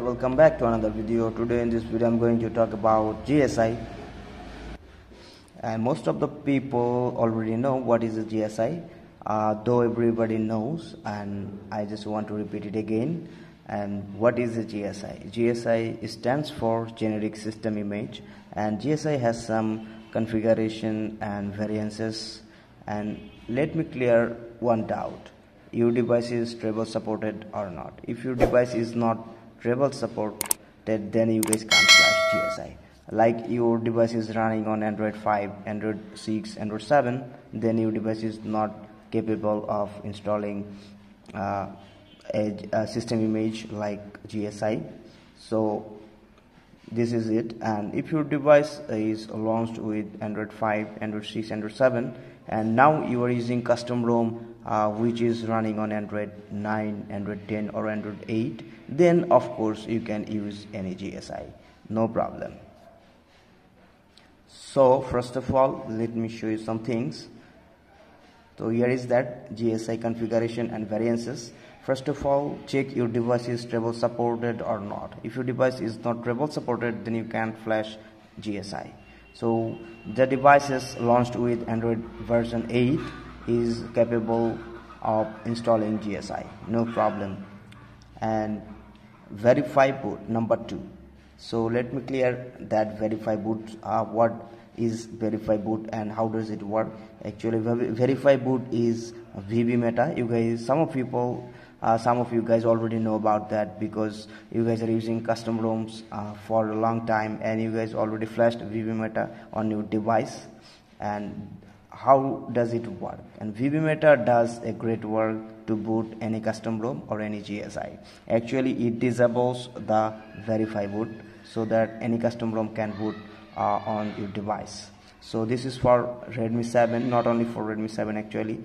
guys, welcome back to another video. Today in this video I'm going to talk about GSI, and most of the people already know what is a GSI, though everybody knows, and I just want to repeat it again. And what is a GSI? GSI stands for generic system image, and GSI has some configuration and variances. And let me clear one doubt: your device is treble supported or not. If your device is not treble supported, then you guys can't flash GSI. Like your device is running on Android 5, Android 6, Android 7, then your device is not capable of installing a system image like GSI. So this is it. And if your device is launched with Android 5, Android 6, Android 7, and now you are using custom ROM which is running on Android 9, Android 10 or Android 8, then of course you can use any GSI, no problem. So first of all, let me show you some things. So here is that GSI configuration and variances. First of all, check your device is treble supported or not. If your device is not treble supported, then you can't flash GSI. So the devices launched with Android version 8 is capable of installing GSI, no problem. And verify boot, number 2. So let me clear that verify boot. What is verify boot and how does it work? Actually, verify boot is VB-Meta. Some of you guys already know about that, because you guys are using custom ROMs for a long time, and you guys already flashed VB-Meta on your device. And how does it work? And VB-Meta does a great work to boot any custom ROM or any GSI. Actually, it disables the verify boot so that any custom ROM can boot on your device. So this is for Redmi 7, not only for Redmi 7 actually.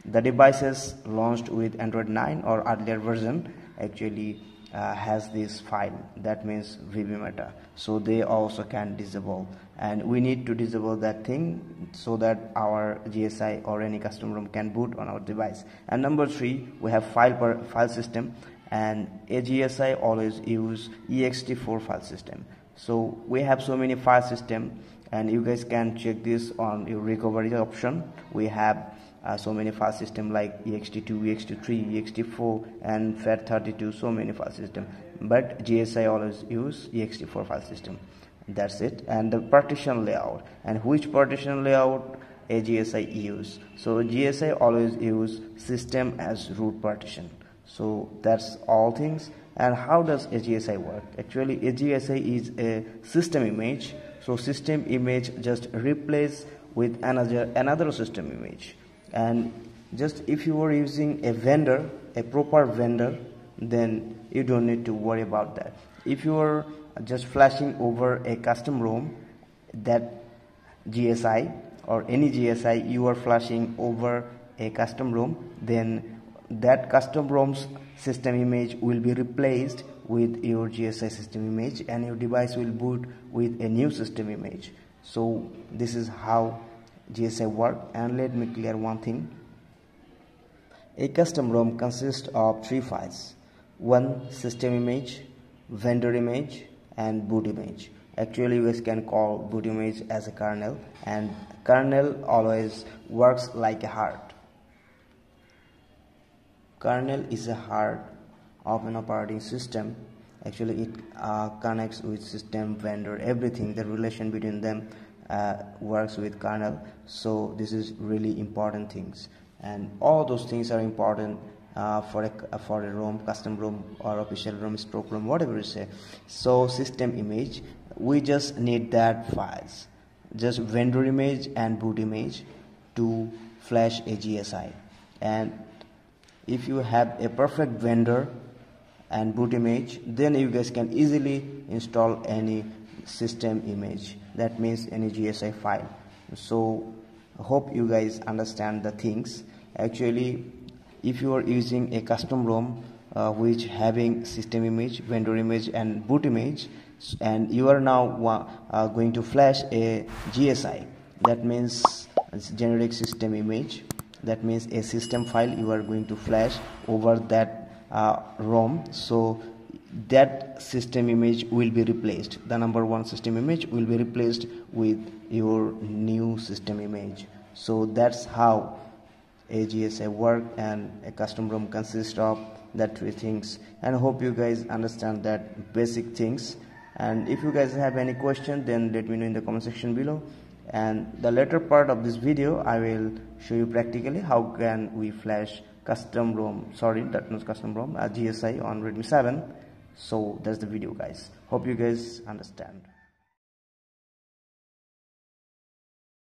The devices launched with Android 9 or earlier version actually has this file, that means VB-Meta, so they also can disable, and we need to disable that thing so that our GSI or any custom ROM can boot on our device. And number 3, we have file system, and a GSI always use ext4 file system. So we have so many file system, and you guys can check this on your recovery option. We have so many file system like ext2, ext3, ext4 and FAT32, so many file system, but GSI always use ext4 file system. That's it. And the partition layout, and which partition layout a GSI use? So GSI always use system as root partition. So that's all things. And how does a GSI work? Actually, a GSI is a system image. So system image just replace with another system image. And just if you are using a vendor, a proper vendor, then you don't need to worry about that. If you are just flashing over a custom ROM, that GSI or any GSI you are flashing over a custom ROM, then that custom ROM's system image will be replaced with your GSI system image, and your device will boot with a new system image. So this is how GSI work. And let me clear one thing: a custom ROM consists of 3 files: one system image, vendor image and boot image. Actually, you guys can call boot image as a kernel, and kernel always works like a heart. Kernel is a heart of an operating system. Actually, it connects with system, vendor, everything. The relation between them works with kernel. So this is really important things, and all those things are important for a ROM, custom ROM or official ROM, stroke ROM, whatever you say. So system image, we just need that files, just vendor image and boot image to flash a GSI. And if you have a perfect vendor and boot image, then you guys can easily install any system image, that means any GSI file. So I hope you guys understand the things. Actually, if you are using a custom ROM which having system image, vendor image and boot image, and you are now going to flash a GSI, that means it's generic system image, that means a system file you are going to flash over that ROM. So that system image will be replaced. The number one system image will be replaced with your new system image. So that's how a GSI work, and a custom ROM consists of that three things. And I hope you guys understand that basic things. And if you guys have any question, then let me know in the comment section below. And the later part of this video, I will show you practically how can we flash custom ROM, GSI on Redmi 7. So that's the video, guys. Hope you guys understand.